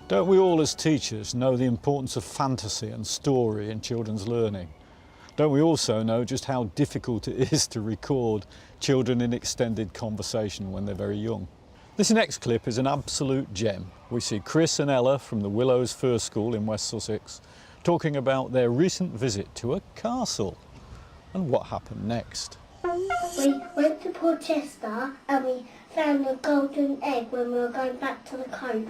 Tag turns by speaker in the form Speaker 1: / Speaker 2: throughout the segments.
Speaker 1: Don't we all as teachers know the importance of fantasy and story in children's learning? Don't we also know just how difficult it is to record children in extended conversation when they're very young? This next clip is an absolute gem. We see Chris and Ella from the Willows First School in West Sussex talking about their recent visit to a castle and what happened next.
Speaker 2: We went to Porchester and we found a golden egg when we were going back to the coach.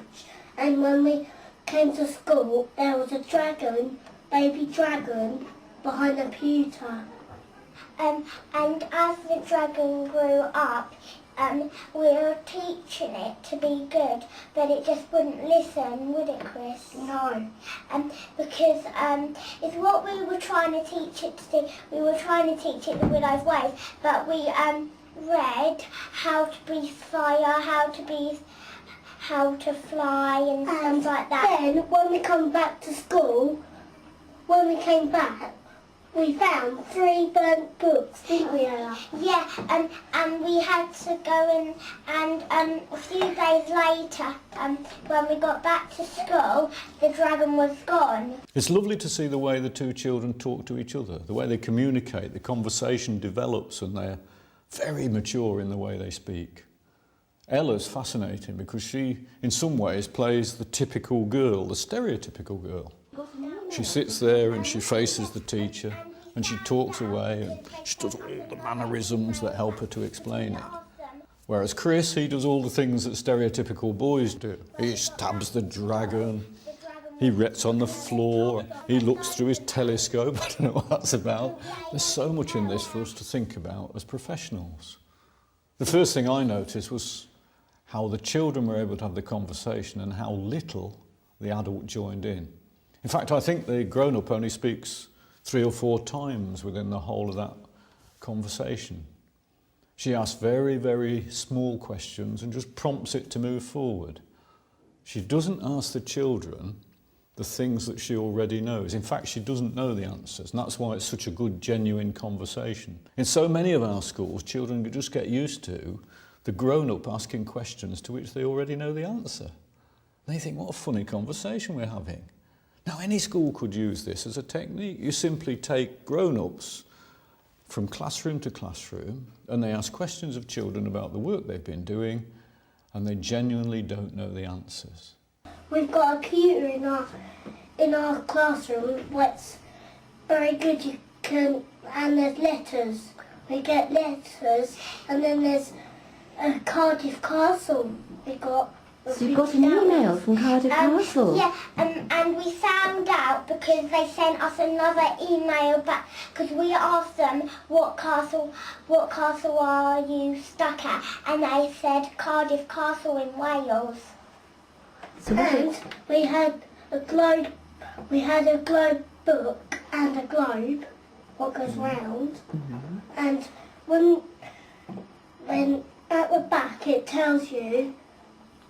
Speaker 2: And when we came to school, there was a dragon, baby dragon, behind the pewter.
Speaker 3: And as the dragon grew up, we were teaching it to be good, but it just wouldn't listen, would it, Chris?
Speaker 2: No.
Speaker 3: Because it's what we were trying to teach it to do. We were trying to teach it the Willow's ways, but we read how to breathe fire, how to fly and stuff like that.
Speaker 2: Then, when we come back to school, when we came back, we found 3 burnt books, didn't we, Ella?
Speaker 3: Yeah, and we had to go in, and a few days later, when we got back to school, the dragon was gone.
Speaker 1: It's lovely to see the way the two children talk to each other, the way they communicate, the conversation develops, and they're very mature in the way they speak. Ella's fascinating because she, in some ways, plays the typical girl, the stereotypical girl. She sits there and she faces the teacher and she talks away and she does all the mannerisms that help her to explain it. Whereas Chris, he does all the things that stereotypical boys do. He stabs the dragon, he rests on the floor, he looks through his telescope, I don't know what that's about. There's so much in this for us to think about as professionals. The first thing I noticed was how the children were able to have the conversation and how little the adult joined in. In fact, I think the grown-up only speaks 3 or 4 times within the whole of that conversation. She asks very, very small questions and just prompts it to move forward. She doesn't ask the children the things that she already knows. In fact, she doesn't know the answers, and that's why it's such a good, genuine conversation. In so many of our schools, children just get used to the grown-up asking questions to which they already know the answer. They think, what a funny conversation we're having. Now, any school could use this as a technique. You simply take grown-ups from classroom to classroom and they ask questions of children about the work they've been doing and they genuinely don't know the answers.
Speaker 2: We've got a computer in our classroom that's very good. And there's letters. We get letters, and then there's a Cardiff Castle we got.
Speaker 4: So you got an email from Cardiff Castle?
Speaker 3: Yeah, and we found out because they sent us another email back because we asked them what castle are you stuck at, and they said Cardiff Castle in Wales.
Speaker 4: So
Speaker 2: and we had a globe book and a globe, what goes round, and when at the back it tells you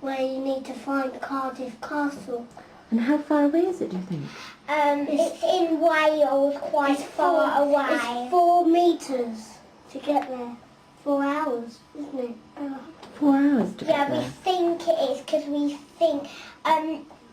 Speaker 2: where you need to find Cardiff Castle.
Speaker 4: And how far away is it, do you think?
Speaker 3: It's in Wales, quite far away.
Speaker 2: It's 4 metres to get there. 4 hours, isn't it?
Speaker 4: 4 hours to get there?
Speaker 3: Yeah, we think it is because we think.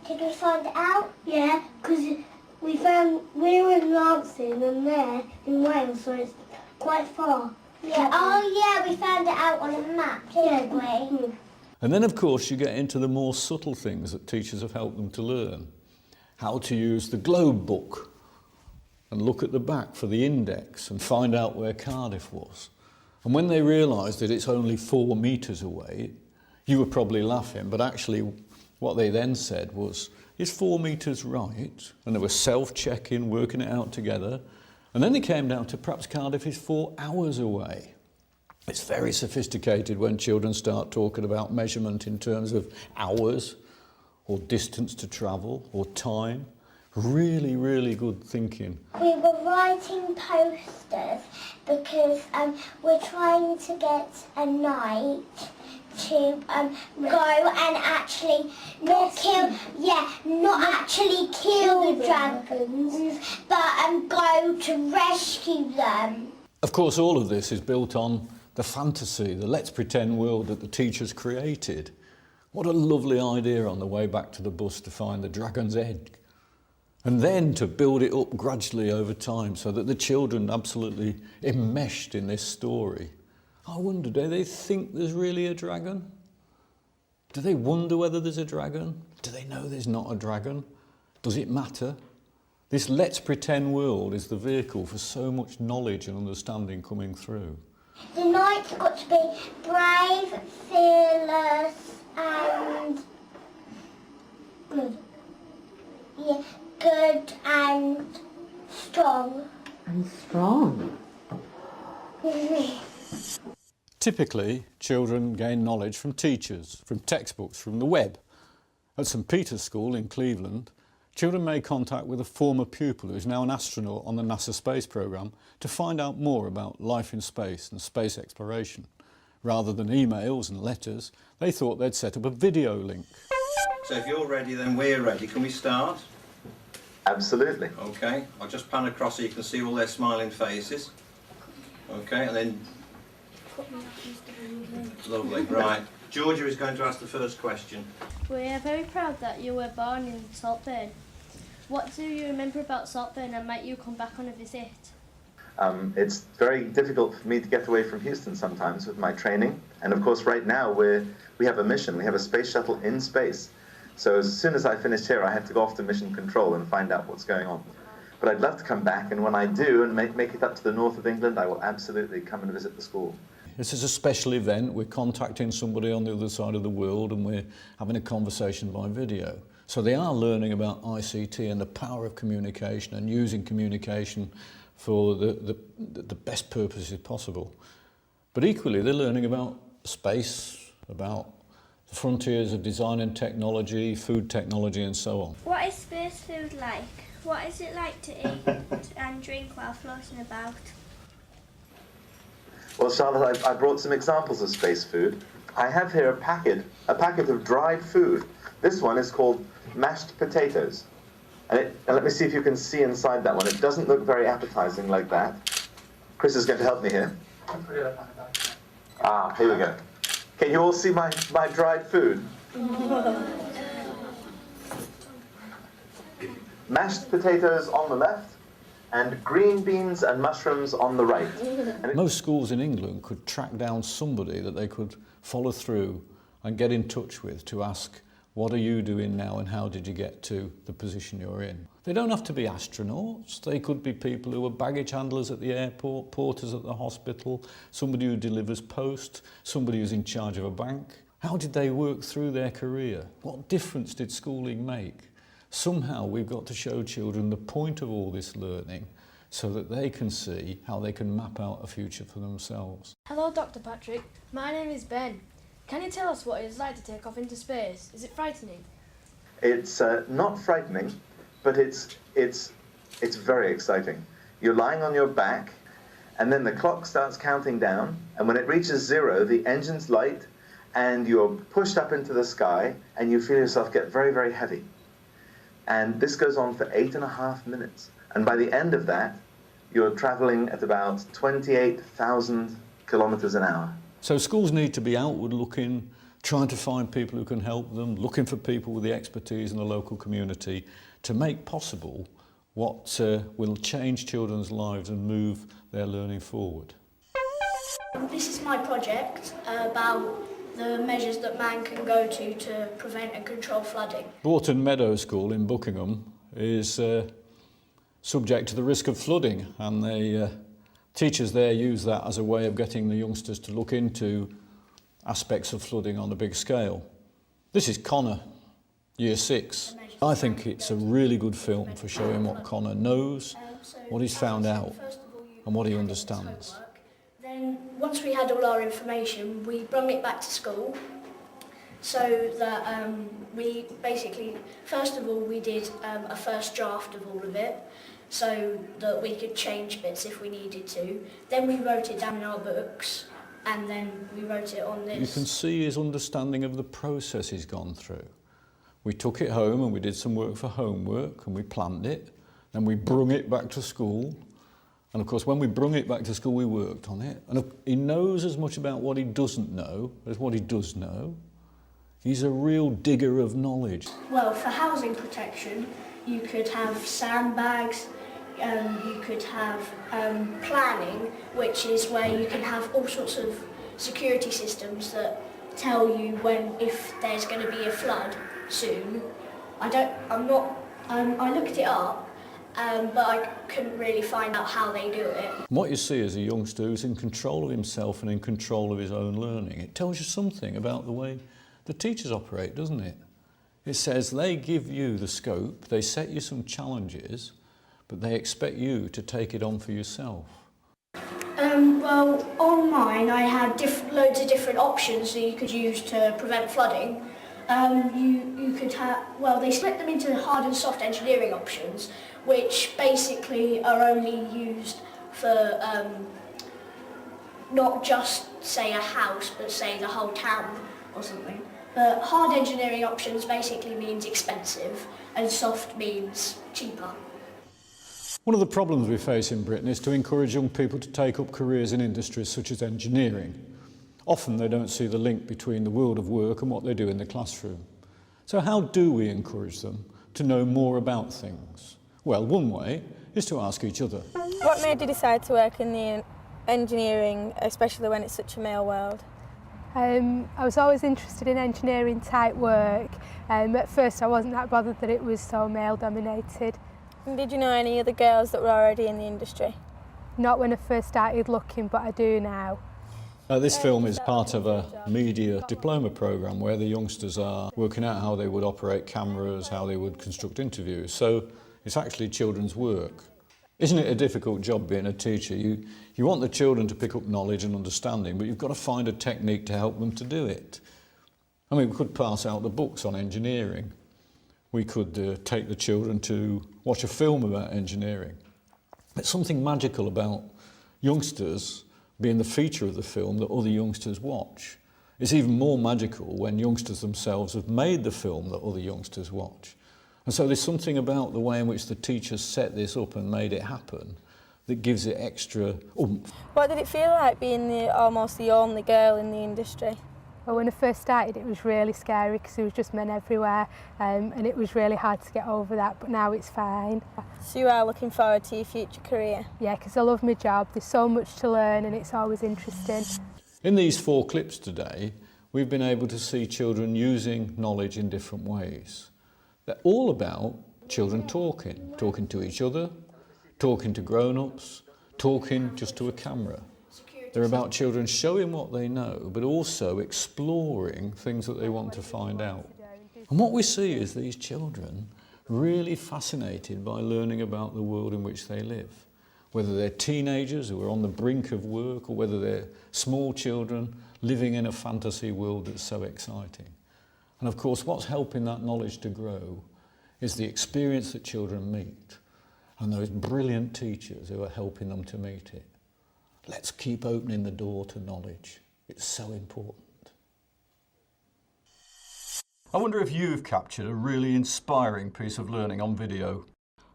Speaker 3: Did we find it out?
Speaker 2: Yeah, because we were in Lancing and there in Wales, so it's quite far.
Speaker 3: Yeah. Oh yeah, we found it out on a map, didn't we?
Speaker 1: And then, of course, you get into the more subtle things that teachers have helped them to learn. How to use the globe book and look at the back for the index and find out where Cardiff was. And when they realised that it's only 4 metres away, you were probably laughing, but actually what they then said was, is 4 metres right? And they were self-checking, working it out together. And then they came down to perhaps Cardiff is 4 hours away. It's very sophisticated when children start talking about measurement in terms of hours or distance to travel or time. Really, really good thinking.
Speaker 3: We were writing posters because we're trying to get a knight to go and actually not actually kill the dragons, but go to rescue them.
Speaker 1: Of course, all of this is built on the fantasy, the let's pretend world that the teachers created. What a lovely idea on the way back to the bus to find the dragon's egg. And then to build it up gradually over time so that the children absolutely enmeshed in this story. I wonder, do they think there's really a dragon? Do they wonder whether there's a dragon? Do they know there's not a dragon? Does it matter? This let's pretend world is the vehicle for so much knowledge and understanding coming through.
Speaker 3: The knight's got to be brave, fearless and
Speaker 2: Good.
Speaker 3: yeah, good and strong.
Speaker 4: And strong.
Speaker 1: Typically, children gain knowledge from teachers, from textbooks, from the web. At St Peter's School in Cleveland, children made contact with a former pupil who is now an astronaut on the NASA space programme to find out more about life in space and space exploration. Rather than emails and letters, they thought they'd set up a video link.
Speaker 5: So if you're ready, then we're ready. Can we start?
Speaker 6: Absolutely.
Speaker 5: Okay, I'll just pan across so you can see all their smiling faces. Okay, and then... Lovely, right. Georgia is going to ask the first question.
Speaker 7: We are very proud that you were born in Saltburn. What do you remember about Saltburn and might you come back on a visit?
Speaker 6: It's very difficult for me to get away from Houston sometimes with my training. And of course, right now we have a mission. We have a space shuttle in space. So as soon as I finish here, I have to go off to mission control and find out what's going on. But I'd love to come back, and when I do and make it up to the north of England, I will absolutely come and visit the school.
Speaker 1: This is a special event. We're contacting somebody on the other side of the world and we're having a conversation by video. So they are learning about ICT and the power of communication and using communication for the best purposes possible. But equally, they're learning about space, about the frontiers of design and technology, food technology and so on.
Speaker 7: What is space food like? What is it like to eat and drink while floating about?
Speaker 6: Well, Charlotte, I brought some examples of space food. I have here a packet of dried food. This one is called mashed potatoes. And let me see if you can see inside that one. It doesn't look very appetizing like that. Chris is going to help me here. Ah, here we go. Can you all see my dried food? Mashed potatoes on the left, and green beans and mushrooms on the right.
Speaker 1: Most schools in England could track down somebody that they could follow through and get in touch with to ask, what are you doing now and how did you get to the position you're in? They don't have to be astronauts. They could be people who are baggage handlers at the airport, porters at the hospital, somebody who delivers post, somebody who's in charge of a bank. How did they work through their career? What difference did schooling make? Somehow we've got to show children the point of all this learning so that they can see how they can map out a future for themselves.
Speaker 8: Hello, Dr. Patrick. My name is Ben. Can you tell us what it is like to take off into space? Is it frightening?
Speaker 6: It's not frightening, but it's very exciting. You're lying on your back, and then the clock starts counting down, and when it reaches 0, the engines light, and you're pushed up into the sky, and you feel yourself get very, very heavy. And this goes on for 8.5 minutes. And by the end of that, you're traveling at about 28,000 kilometers an hour.
Speaker 1: So schools need to be outward looking, trying to find people who can help them, looking for people with the expertise in the local community to make possible what will change children's lives and move their learning forward.
Speaker 9: This is my project about the measures that man can go to prevent and control flooding.
Speaker 1: Broughton Meadow School in Buckingham is subject to the risk of flooding, and the teachers there use that as a way of getting the youngsters to look into aspects of flooding on a big scale. This is Connor, Year 6. I think it's a really good film for showing what Connor knows, what he's found out, and what he understands.
Speaker 9: Then, once we had all our information, we brought it back to school so that we basically, first of all, we did a first draft of all of it so that we could change bits if we needed to. Then we wrote it down in our books, and then we wrote it on this.
Speaker 1: You can see his understanding of the process he's gone through. We took it home and we did some work for homework and we planned it, then we brung it back to school, And of course, when we brought it back to school, we worked on it. And he knows as much about what he doesn't know as what he does know. He's a real digger of knowledge.
Speaker 9: Well, for housing protection, you could have sandbags, you could have planning, which is where you can have all sorts of security systems that tell you if there's going to be a flood soon. I looked it up, but I couldn't really find out how they do it.
Speaker 1: What you see is a youngster who's in control of himself and in control of his own learning. It tells you something about the way the teachers operate, doesn't it? It says they give you the scope, they set you some challenges, but they expect you to take it on for yourself.
Speaker 9: Well, on mine I had loads of different options that you could use to prevent flooding. You could have, well, they split them into hard and soft engineering options, which basically are only used for not just, say, a house, but say the whole town or something. But hard engineering options basically means expensive, and soft means cheaper.
Speaker 1: One of the problems we face in Britain is to encourage young people to take up careers in industries such as engineering. Often they don't see the link between the world of work and what they do in the classroom. So how do we encourage them to know more about things? Well, one way is to ask each other.
Speaker 10: What made you decide to work in the engineering, especially when it's such a male world?
Speaker 11: I was always interested in engineering type work. At first I wasn't that bothered that it was so male dominated.
Speaker 10: And did you know any other girls that were already in the industry?
Speaker 11: Not when I first started looking, but I do now.
Speaker 1: This film is part of a media diploma programme where the youngsters are working out how they would operate cameras, how they would construct interviews. So it's actually children's work. Isn't it a difficult job being a teacher? You want the children to pick up knowledge and understanding, but you've got to find a technique to help them to do it. I mean, we could pass out the books on engineering. We could take the children to watch a film about engineering. There's something magical about youngsters being the feature of the film that other youngsters watch. It's even more magical when youngsters themselves have made the film that other youngsters watch. And so there's something about the way in which the teachers set this up and made it happen that gives it extra oomph.
Speaker 10: What did it feel like being almost the only girl in the industry?
Speaker 11: Well, when I first started it was really scary because there was just men everywhere, and it was really hard to get over that, but now it's fine.
Speaker 10: So you are looking forward to your future career?
Speaker 11: Yeah, because I love my job. There's so much to learn and it's always interesting.
Speaker 1: In these 4 clips today, we've been able to see children using knowledge in different ways. They're all about children talking to each other, talking to grown-ups, talking just to a camera. They're about children showing what they know, but also exploring things that they want to find out. And what we see is these children really fascinated by learning about the world in which they live. Whether they're teenagers who are on the brink of work, or whether they're small children living in a fantasy world that's so exciting. And of course, what's helping that knowledge to grow is the experience that children meet and those brilliant teachers who are helping them to meet it. Let's keep opening the door to knowledge. It's so important. I wonder if you've captured a really inspiring piece of learning on video.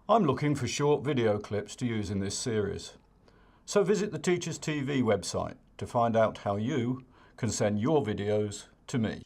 Speaker 1: I'm looking for short video clips to use in this series. So visit the Teachers TV website to find out how you can send your videos to me.